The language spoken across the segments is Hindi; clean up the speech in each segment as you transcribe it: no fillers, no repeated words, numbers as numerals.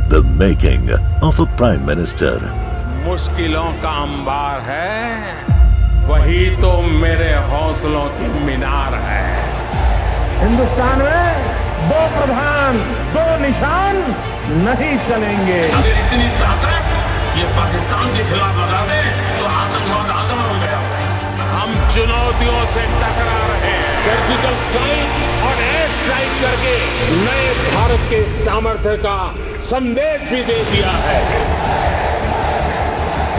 The making of a Prime Minister. मुश्किलों का अंबार है, वही तो मेरे हौसलों की मीनार है। हिंदुस्तान में दो प्रधान दो निशान नहीं चलेंगे। अगर इतनी ताकत ये पाकिस्तान के खिलाफ लगा दे तो आतंकवाद आसान हो गया। हम चुनौतियों से टकरा रहे हैं। सर्जिकल स्ट्राइक और एयर स्ट्राइक करके नए भारत के सामर्थ्य का संदेश भी दे दिया है।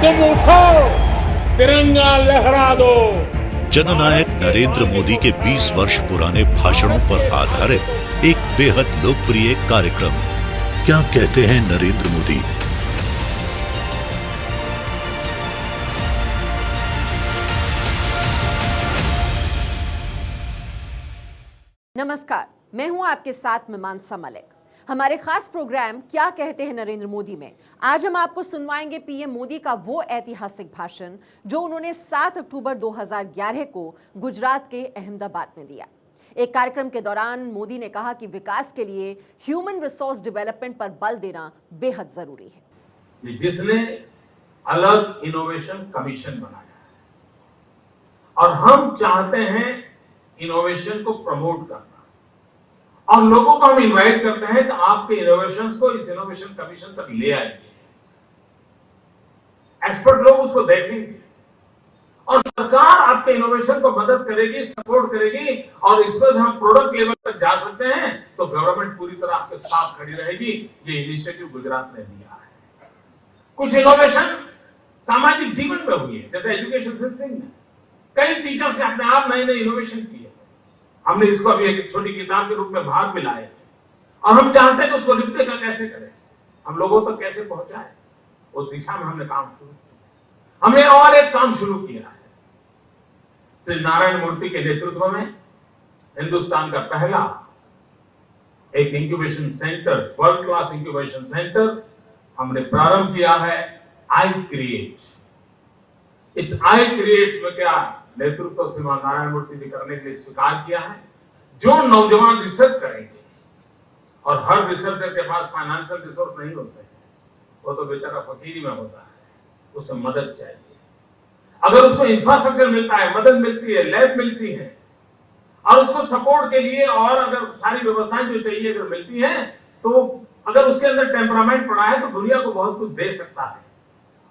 तुम उठो, तिरंगा लहरा दो। जननायक नरेंद्र मोदी के 20 वर्ष पुराने भाषणों पर आधारित एक बेहद लोकप्रिय कार्यक्रम क्या कहते हैं नरेंद्र मोदी। नमस्कार, मैं हूं आपके साथ मीमांसा मलिक। हमारे खास प्रोग्राम क्या कहते हैं नरेंद्र मोदी में आज हम आपको सुनवाएंगे पीएम मोदी का वो ऐतिहासिक भाषण जो उन्होंने 7 अक्टूबर 2011 को गुजरात के अहमदाबाद में दिया। एक कार्यक्रम के दौरान मोदी ने कहा कि विकास के लिए ह्यूमन रिसोर्स डेवलपमेंट पर बल देना बेहद जरूरी है। जिसने अलग इनोवेशन कमीशन बनाया है और हम चाहते हैं इनोवेशन को प्रमोट करना और लोगों को हम इनवाइट करते हैं कि आपके इनोवेशंस को इस इनोवेशन कमीशन तक ले आएंगे। एक्सपर्ट लोग उसको देखेंगे और सरकार आपके इनोवेशन को मदद करेगी, सपोर्ट करेगी और इस पर हम प्रोडक्ट लेवल तक जा सकते हैं तो गवर्नमेंट पूरी तरह आपके साथ खड़ी रहेगी। ये इनिशिएटिव गुजरात ने लिया है। कुछ इनोवेशन सामाजिक जीवन में हुई है, जैसे एजुकेशन सिस्टम में कई टीचर्स ने अपने आप नए नए इनोवेशन किए। हमने इसको अभी एक छोटी किताब के रूप में भाग में लाए और हम चाहते हैं कि उसको लिखने का कैसे करें, हम लोगों तक कैसे पहुंचाएं, उस दिशा में हमने काम शुरू किया। हमने और एक काम शुरू किया है। श्री नारायण मूर्ति के नेतृत्व में हिंदुस्तान का पहला एक incubation centre, world class incubation centre हमने प्रारंभ किया है, आई क्रिएट। इस आई क्रिएट में क्या नेतृत्व श्रीमान नारायण मूर्ति जी करने के लिए स्वीकार किया है। जो नौजवान रिसर्च करेंगे और हर रिसर्चर के पास फाइनेंशियल रिसोर्स नहीं होते हैं, वो तो बेचारा फकीरी में होता है, उसे मदद चाहिए। अगर उसको इंफ्रास्ट्रक्चर मिलता है, मदद मिलती है, लैब मिलती है और उसको सपोर्ट के लिए और अगर सारी व्यवस्थाएं जो चाहिए अगर मिलती है तो अगर उसके अंदर टेम्परामेंट पड़ा है तो दुनिया को बहुत कुछ दे सकता है।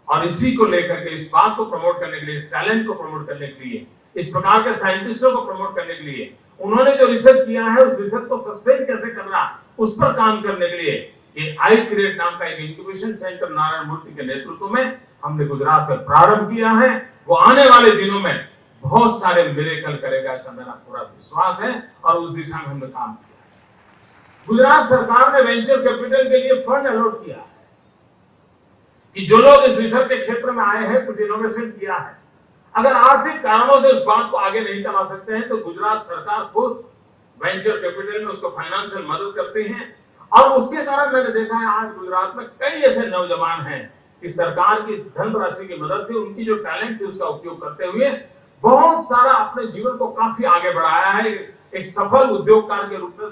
और इसी को लेकर के इस बात को प्रमोट करने के लिए, इस टैलेंट को प्रमोट करने के लिए, इस प्रकार के साइंटिस्टों को प्रमोट करने के लिए उन्होंने जो रिसर्च किया है उस रिसर्च को सस्टेन कैसे करना उस पर काम करने के लिए ये आई क्रिएट नाम का एक इंक्यूबेशन सेंटर नारायण मूर्ति के नेतृत्व में हमने गुजरात में प्रारंभ किया है। वो आने वाले दिनों में बहुत सारे मिरेकल करेगा, ऐसा मेरा पूरा विश्वास है और उस दिशा में हमने काम किया। गुजरात सरकार ने वेंचर कैपिटल के लिए फंड अलॉट किया है कि जो लोग इस रिसर्च के क्षेत्र में आए हैं, कुछ इनोवेशन किया है, अगर आर्थिक कारणों से उस बात को आगे नहीं चला सकते हैं तो गुजरात सरकार खुद वेंचर कैपिटल में उसको फाइनेंशियल मदद करती है। और उसके कारण मैंने देखा है आज गुजरात में कई ऐसे नौजवान हैं कि सरकार की इस धनराशि की मदद से उनकी जो टैलेंट थी उसका उपयोग करते हुए बहुत सारा अपने जीवन को काफी आगे बढ़ाया है। एक सफल उद्योगकार के रूप में,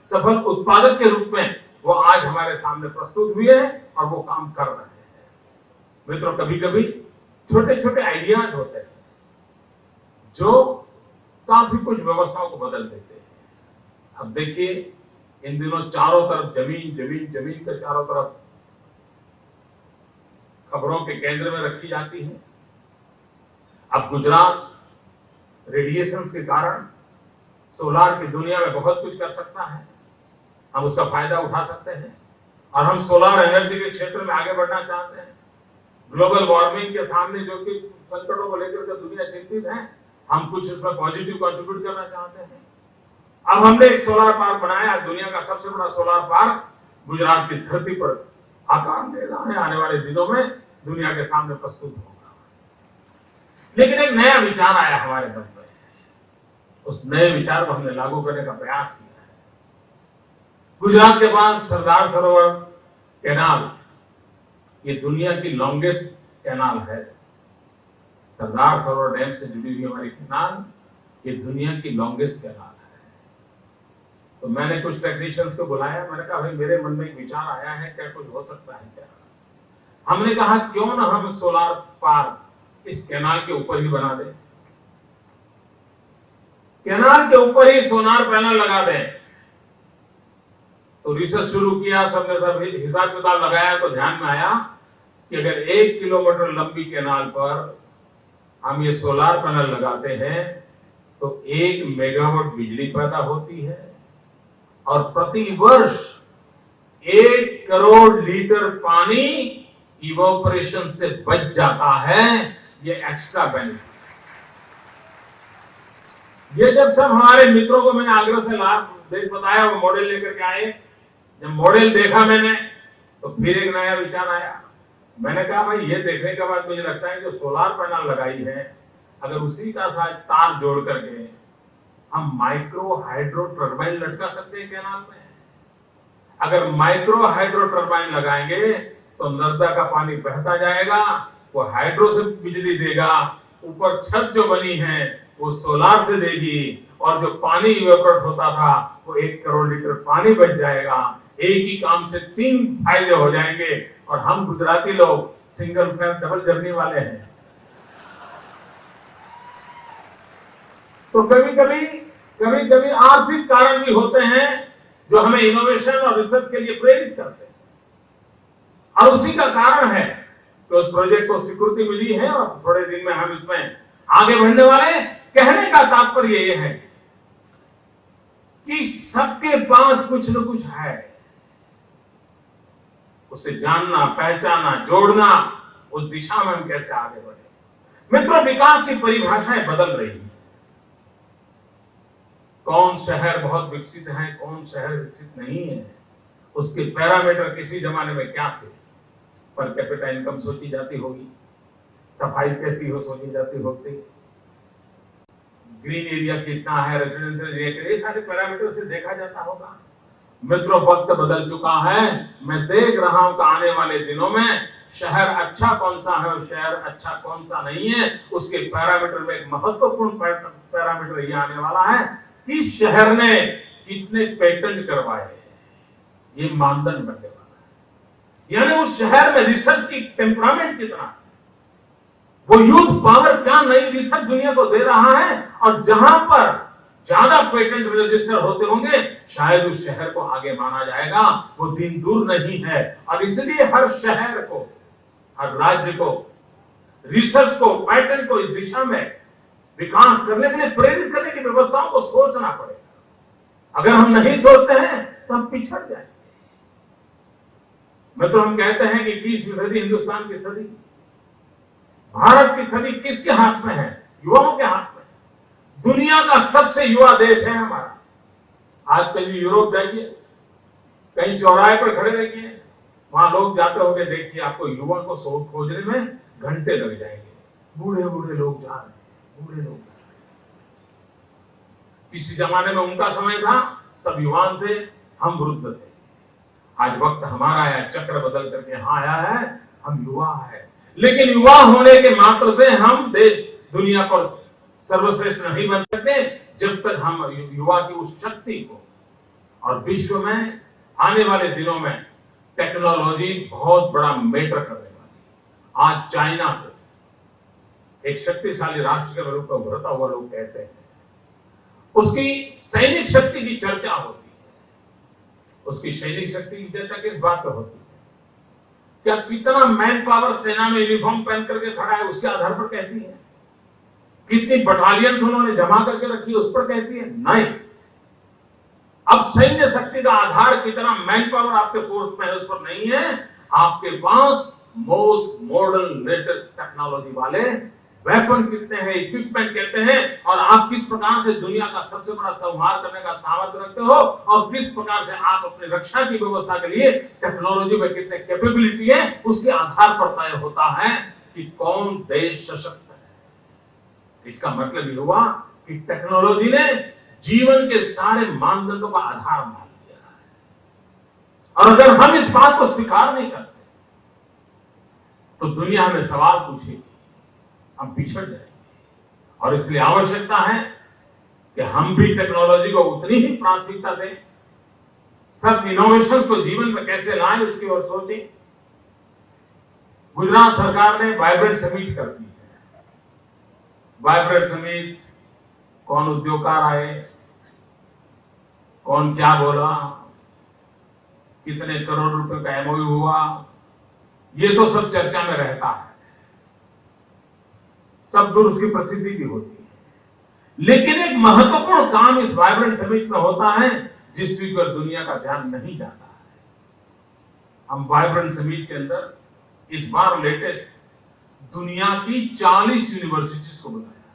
सफल उत्पादक के रूप में वो आज हमारे सामने प्रस्तुत हुए हैं और वो काम कर रहे हैं। मित्रों, कभी कभी छोटे छोटे आइडियाज होते हैं जो काफी कुछ व्यवस्थाओं को बदल देते हैं। अब देखिए, इन दिनों चारों तरफ जमीन जमीन जमीन के चारों तरफ खबरों के केंद्र में रखी जाती है। अब गुजरात रेडिएशन के कारण सोलार की दुनिया में बहुत कुछ कर सकता है, हम उसका फायदा उठा सकते हैं और हम सोलार एनर्जी के क्षेत्र में आगे बढ़ना चाहते हैं। ग्लोबल वार्मिंग के सामने जो कि संकटों को लेकर के दुनिया चिंतित है, हम कुछ इसमें पॉजिटिव कंट्रीब्यूट करना चाहते हैं। अब हमने एक सोलार पार्क बनाया, दुनिया का सबसे बड़ा सोलार पार्क गुजरात की धरती पर आकार ले रहा है, आने वाले दिनों में दुनिया के सामने प्रस्तुत होगा। लेकिन एक नया विचार आया हमारे मन में, उस नए विचार को हमने लागू करने का प्रयास किया है। गुजरात के पास सरदार सरोवर कैनाल ये दुनिया की लॉन्गेस्ट कैनाल है। सरदार सरोवर डैम से जुड़ी हुई हमारी कैनाल ये दुनिया की लॉन्गेस्ट कैनाल है। तो मैंने कुछ टेक्नीशियंस को बुलाया, मैंने कहा भाई मेरे मन में एक विचार आया है, क्या कुछ हो सकता है क्या? हमने कहा क्यों ना हम सोलार पार्क इस कैनाल के ऊपर ही बना दें, कैनाल के ऊपर ही सोलार पैनल लगा दें। तो रिसर्च शुरू किया, सबने सब हिसाब किताब लगाया तो ध्यान में आया कि अगर 1 किलोमीटर लंबी कैनाल पर हम ये सोलार पैनल लगाते हैं तो 1 मेगावाट बिजली पैदा होती है और प्रति वर्ष 1 करोड़ लीटर पानी इवोपरेशन से बच जाता है। ये एक्स्ट्रा बेनिफिट। ये जब सब हमारे मित्रों को मैंने आग्रह से देख बताया, वो मॉडल लेकर के आए। जब मॉडल देखा मैंने तो फिर एक नया विचार आया। मैंने कहा भाई ये देखने के बाद मुझे लगता है जो सोलार पैनल लगाई है, अगर उसी का साथ तार जोड़ करके हम माइक्रो हाइड्रो टर्बाइन लटका सकते हैं कैनाल में। अगर माइक्रो हाइड्रो टर्बाइन लगाएंगे तो नर्मदा का पानी बहता जाएगा, वो हाइड्रो से बिजली देगा, ऊपर छत जो बनी है वो सोलार से देगी, और जो पानी इवेपोरेट होता था वो 1 करोड़ लीटर पानी बच जाएगा। एक ही काम से 3 फायदे हो जाएंगे। और हम गुजराती लोग सिंगल फैन डबल जर्नी वाले हैं, तो कभी कभी आर्थिक कारण भी होते हैं जो हमें इनोवेशन और रिसर्च के लिए प्रेरित करते हैं। और उसी का कारण है कि उस प्रोजेक्ट को स्वीकृति मिली है और थोड़े दिन में हम इसमें आगे बढ़ने वाले। कहने का तात्पर्य यह है कि सबके पास कुछ न कुछ है, उसे जानना, पहचाना, जोड़ना, उस दिशा में हम कैसे आगे बढ़े। मित्रों, विकास की परिभाषाएं बदल रही है। कौन शहर बहुत विकसित है, कौन शहर विकसित नहीं है, उसके पैरामीटर किसी जमाने में क्या थे। पर कैपिटा इनकम सोची जाती होगी, सफाई कैसी हो सोची जाती होती, ग्रीन एरिया कितना है, रेजिडेंशियल एरिया, ये सारे पैरामीटर से देखा जाता होगा। मित्रों, वक्त बदल चुका है। मैं देख रहा हूं कि आने वाले दिनों में शहर अच्छा कौन सा है और शहर अच्छा कौन सा नहीं है, उसके पैरामीटर में एक महत्वपूर्ण पैरामीटर ये आने वाला है कि शहर ने कितने पेटेंट करवाए, ये मानदंड बनने वाला है। यानी उस शहर में रिसर्च की टेम्परामेंट कितना, वो यूथ पावर क्या नई रिसर्च दुनिया को दे रहा है, और जहां पर ज्यादा पेटेंट रजिस्टर होते होंगे शायद उस शहर को आगे माना जाएगा। वो दिन दूर नहीं है। और इसलिए हर शहर को, हर राज्य को रिसर्च को, पेटेंट को इस दिशा में विकास करने के लिए प्रेरित करने की व्यवस्थाओं को सोचना पड़ेगा। अगर हम नहीं सोचते हैं तो हम पिछड़ जाएंगे। मतलब हम कहते हैं कि 20वीं सदी हिंदुस्तान की सदी, भारत की सदी किसके हाथ में है? युवाओं के हाथ में। दुनिया का सबसे युवा देश है हमारा। आज कहीं यूरोप जाइए, कहीं चौराहे पर खड़े रहिए, वहां लोग जाते होंगे, देखिए आपको युवा को खोजने में घंटे लग जाएंगे। बूढ़े बूढ़े लोग जा रहे हैं, बूढ़े लोग जा रहे हैं। किसी जमाने में उनका समय था, सब युवान थे, हम वृद्ध थे। आज वक्त हमारा है, चक्र बदल करके यहाँ आया है, हम युवा है। लेकिन युवा होने के मात्र से हम देश दुनिया पर सर्वश्रेष्ठ नहीं बन सकते जब तक हम युवा की उस शक्ति को, और विश्व में आने वाले दिनों में टेक्नोलॉजी बहुत बड़ा मैटर करने वाली है। आज चाइना को एक शक्तिशाली राष्ट्र के रूप में उभरता हुआ लोग कहते हैं। उसकी सैनिक शक्ति की चर्चा होती है। उसकी सैनिक शक्ति की चर्चा किस बात पर होती है? क्या कितना मैन पावर सेना में यूनिफॉर्म पहन करके खड़ा है उसके आधार पर कहती है? कितनी बटालियन उन्होंने जमा करके रखी उस पर कहती है? नहीं। अब सैन्य शक्ति का आधार कितना मैन पावर आपके फोर्स में है उस पर नहीं है। आपके पास मोस्ट मॉडर्न लेटेस्ट टेक्नोलॉजी वाले वेपन कितने हैं, इक्विपमेंट कहते हैं, और आप किस प्रकार से दुनिया का सबसे बड़ा संहार करने का सामर्थ्य रखते हो, और किस प्रकार से आप अपनी रक्षा की व्यवस्था के लिए टेक्नोलॉजी में कितने कैपेबिलिटी है, उसके आधार पर तय होता है कि कौन देश सशक्त है। इसका मतलब ये हुआ कि टेक्नोलॉजी ने जीवन के सारे मानदंडों का आधार मान लिया है। और अगर हम इस बात को स्वीकार नहीं करते तो दुनिया हमें सवाल पूछेगी, हम पिछड़ जाएंगे। और इसलिए आवश्यकता है कि हम भी टेक्नोलॉजी को उतनी ही प्राथमिकता दें सब इनोवेशंस को जीवन में कैसे लाएं उसकी ओर सोचें। गुजरात सरकार ने वाइब्रेंट समिट कर दी है। वाइब्रेंट समिट, कौन उद्योगकार आए, कौन क्या बोला, कितने करोड़ रुपए का एमओयू हुआ, ये तो सब चर्चा में रहता है, सब दूर उसकी प्रसिद्धि भी होती है। लेकिन एक महत्वपूर्ण काम इस वाइब्रेंट समिट में होता है जिसकी पर दुनिया का ध्यान नहीं जाता है। हम वाइब्रेंट समिट के अंदर इस बार लेटेस्ट दुनिया की 40 यूनिवर्सिटीज को बुलाया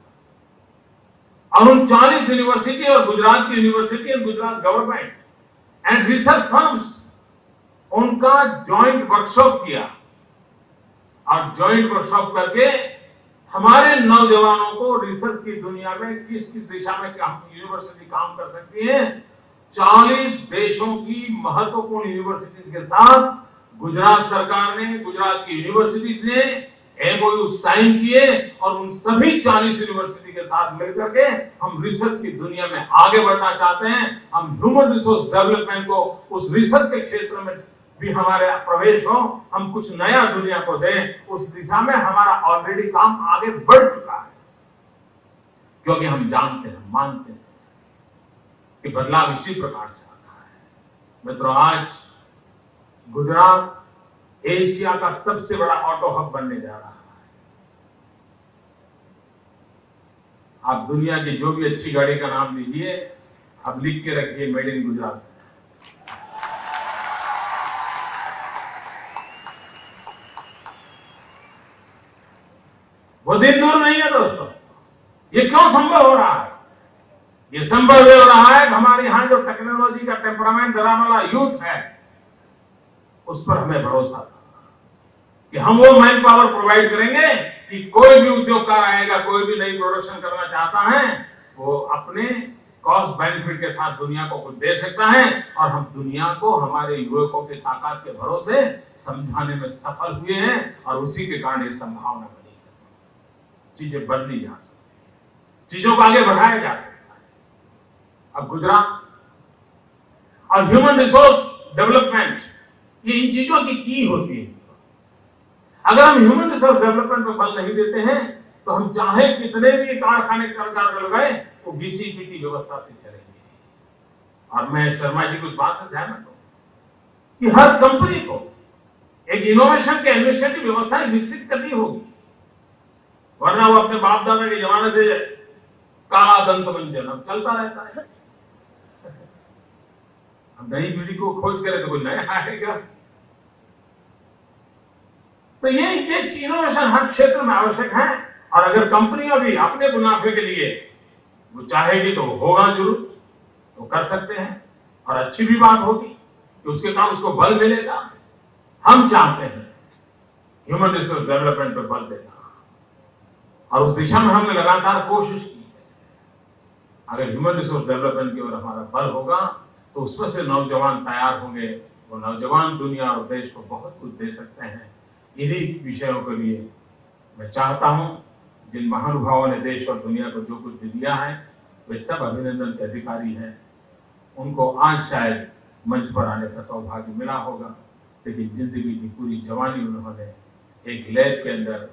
और उन 40 यूनिवर्सिटी और गुजरात की यूनिवर्सिटी और Gujarat government and research firms उनका जॉइंट वर्कशॉप किया और जॉइंट वर्कशॉप करके हमारे नौजवानों को रिसर्च की दुनिया में किस किस दिशा में यूनिवर्सिटी काम कर सकती है, 40 देशों की महत्वपूर्ण यूनिवर्सिटीज के साथ गुजरात सरकार ने, गुजरात की यूनिवर्सिटीज ने एमओयू साइन किए और उन सभी 40 यूनिवर्सिटी के साथ मिलकर के हम रिसर्च की दुनिया में आगे बढ़ना चाहते हैं। हम ह्यूमन रिसोर्स डेवलपमेंट को उस रिसर्च के क्षेत्र में भी हमारे प्रवेश हो, हम कुछ नया दुनिया को दें, उस दिशा में हमारा ऑलरेडी काम आगे बढ़ चुका है। क्योंकि हम जानते हैं, मानते हैं कि बदलाव इसी प्रकार से आता है। मित्रों, आज गुजरात एशिया का सबसे बड़ा ऑटो हब बनने जा रहा है। आप दुनिया की जो भी अच्छी गाड़ी का नाम लीजिए, आप लिख के रखिए मेड इन गुजरात। वो दिन दूर नहीं है दोस्तों। ये क्यों संभव हो रहा है? ये संभव हो रहा है कि हमारे यहां जो टेक्नोलॉजी का टेम्परामेंट धराने वाला यूथ है, उस पर हमें भरोसा था कि हम वो मैन पावर प्रोवाइड करेंगे कि कोई भी उद्योगकार आएगा, कोई भी नई प्रोडक्शन करना चाहता है, वो अपने कॉस्ट बेनिफिट के साथ दुनिया को कुछ दे सकता है। और हम दुनिया को हमारे युवकों की ताकत के भरोसे समझाने में सफल हुए हैं और उसी के कारण ये संभावना बनी है। चीजें बदली जा सकती है, चीजों को आगे बढ़ाया जा सकता है। अब गुजरात और ह्यूमन रिसोर्स डेवलपमेंट, ये इन चीजों की होती है। अगर हम ह्यूमन रिसोर्स डेवलपमेंट पर बल नहीं देते हैं तो हम चाहे कितने भी कारखाने लगाए वो बीसीपीटी व्यवस्था से चलेंगे। और मैं शर्मा जी की उस बात से सहमत हूं कि हर कंपनी को एक इनोवेशन के एडमिनिस्ट्रेटिव व्यवस्थाएं विकसित करनी होगी, वरना वो अपने बाप दादा के जमाने से काला दंत मंजन अब चलता रहता है। अब नई पीढ़ी को खोज करे तो कोई नया आएगा। तो ये इनोवेशन हर क्षेत्र में आवश्यक है। और अगर कंपनियां भी अपने मुनाफे के लिए वो चाहेगी तो होगा जरूर, तो कर सकते हैं और अच्छी भी बात होगी कि उसके कारण उसको बल मिलेगा। हम चाहते हैं ह्यूमन रिसोर्स डेवलपमेंट पर बल देना और उस दिशा में हमने लगातार कोशिश की है। अगर ह्यूमन रिसोर्स डेवलपमेंट की ओर हमारा बल होगा तो उसमें से नौजवान तैयार होंगे, वो नौजवान दुनिया और देश को बहुत कुछ दे सकते हैं। इन्हीं विषयों के लिए मैं चाहता हूं जिन महानुभावों ने देश और दुनिया को जो कुछ भी दिया है वे सब अभिनंदन के अधिकारी हैं। उनको आज शायद मंच पर आने का सौभाग्य मिला होगा, लेकिन जिंदगी की पूरी जवानी उन्होंने एक लैब के अंदर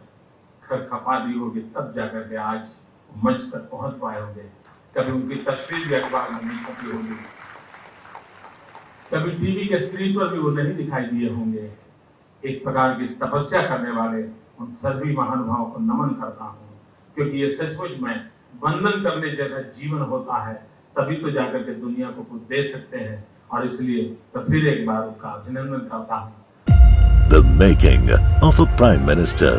खपा दी होगी, तब जाकर के आज मंच तक पहुंच पाए होंगे। कभी उनकी तस्वीर भी अखबार में मिल सकी होगी, कभी टीवी के स्क्रीन पर भी वो नहीं दिखाई दिए होंगे। एक प्रकार की तपस्या करने वाले उन सभी महानुभावों को नमन करता हूँ, क्योंकि ये सचमुच में वंदन करने जैसा जीवन होता है, तभी तो जाकर के दुनिया को कुछ दे सकते हैं। और इसलिए तो फिर एक बार उनका अभिनंदन करता हूँ। The making of a Prime Minister.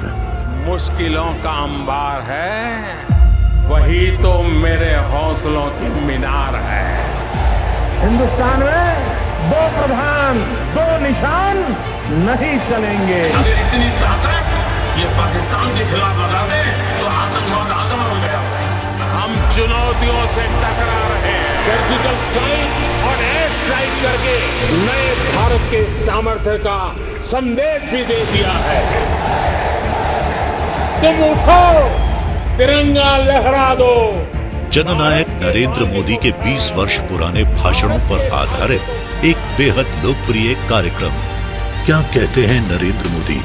मुश्किलों का अंबार है, वही तो मेरे हौसलों की मीनार है। हिंदुस्तान में दो प्रधान, दो निशान नहीं चलेंगे। अगर इतनी ताकत ये पाकिस्तान के खिलाफ लगा दे तो आतंकवाद आसान हो गया। हम चुनौतियों से टकरा रहे हैं। सर्जिकल स्ट्राइक और एयर स्ट्राइक करके नए भारत के सामर्थ्य का संदेश भी दे दिया है। तुम उठो, तिरंगा लहरा दो। जननायक नरेंद्र मोदी के 20 वर्ष पुराने भाषणों पर आधारित एक बेहद लोकप्रिय कार्यक्रम क्या कहते हैं नरेंद्र मोदी।